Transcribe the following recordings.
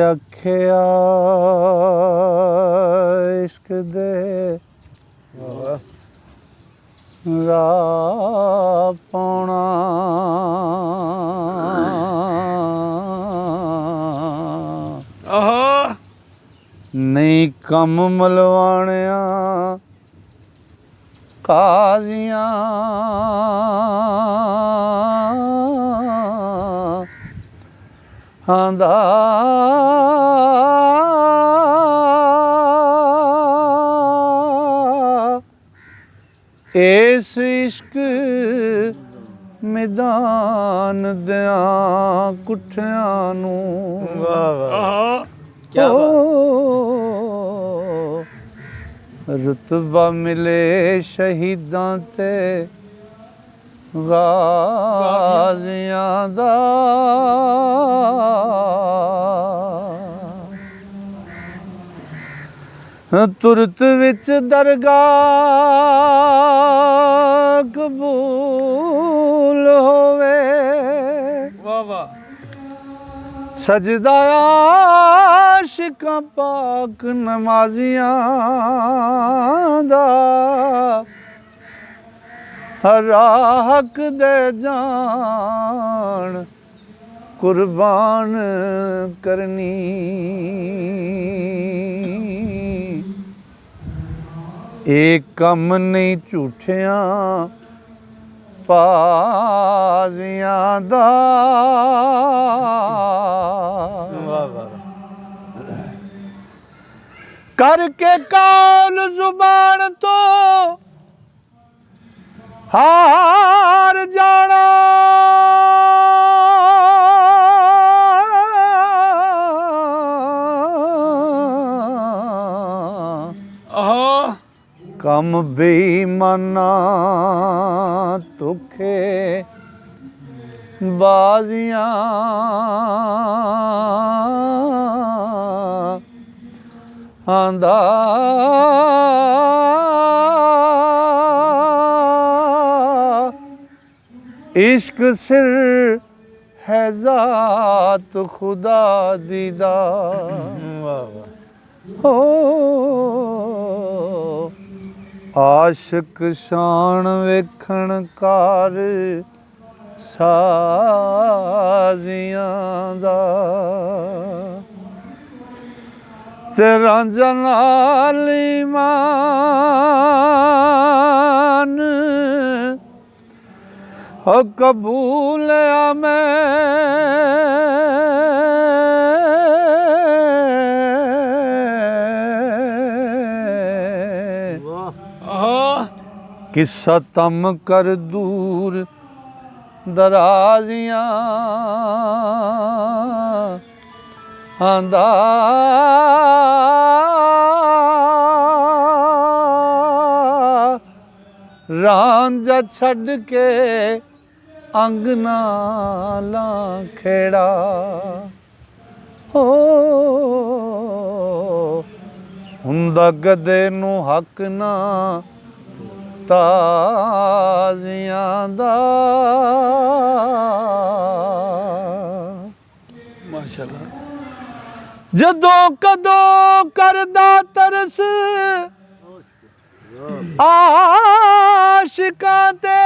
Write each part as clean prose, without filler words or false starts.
ਆਖਿਆ ਇਸ਼ਕ ਦੇ ਰਾਹ ਪਾਉਣਾ ਨਹੀਂ ਕੰਮ ਮਲਵਾਣਿਆ ਕਾਜ਼ੀਆਂ ਦਾ ਇਸ ਇਸ਼ਕ ਮੈਦਾਨ ਦਿਆਂ ਕੁੱਠਿਆਂ ਨੂੰ ਕਿਆ ਰੁਤਬਾ ਮਿਲੇ ਸ਼ਹੀਦਾਂ ਤੇ ਗਾਜ਼ੀਆਂ ਦਾ ਤੁਰਤ ਵਿੱਚ ਦਰਗਾਹ ਕਬੂਲ ਹੋਵੇ ਵਾਹ ਵਾਹ ਸਜਦਾ ਆਸ਼ਿਕਾਂ ਪਾਕ ਨਮਾਜ਼ੀਆਂ ਦਾ ਹਰ ਹੱਕ ਦੇ ਜਾਨ ਕੁਰਬਾਨ ਕਰਨੀ ਇਹ ਕੰਮ ਨਹੀਂ ਝੂਠਿਆਂ ਪਾਜ਼ੀਆਂ ਦਾ ਕਰਕੇ ਕੌਲ ਜ਼ੁਬਾਨ ਤੋਂ ਹਾਰ ਜਾਣਾ ਕੰਮ ਬੇਈਮਾਨਾਂ ਧੋਖੇ ਬਾਜ਼ੀਆਂ ਆਂਦਾ इश्क सिर है ज़ात खुदा दीदा हो आशिक शान वेखण कार साजियां दा ते रांझा नाल ईमान कबूल मैं किस्सा तम कर दूर दराजियां आंदा रांझा छड़ के अंगना ला खेड़ा हो हुंदा गदे नू हक ना ताज़ियां दा माशाअल्लाह जदों कदों करदा तरस आशिकां ते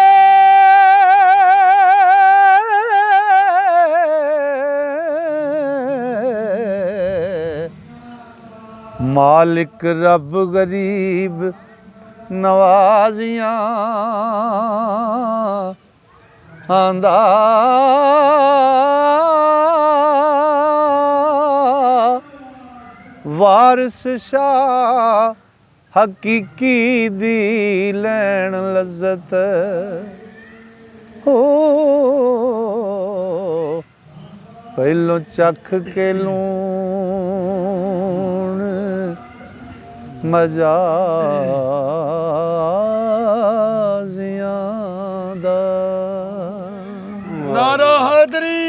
मालिक रब गरीब नवाजियां आंदा वारिस शाह हकीकी दी लैन लज्जत हो पहलों चख के लूण मजाजियां दा नारा हैदरी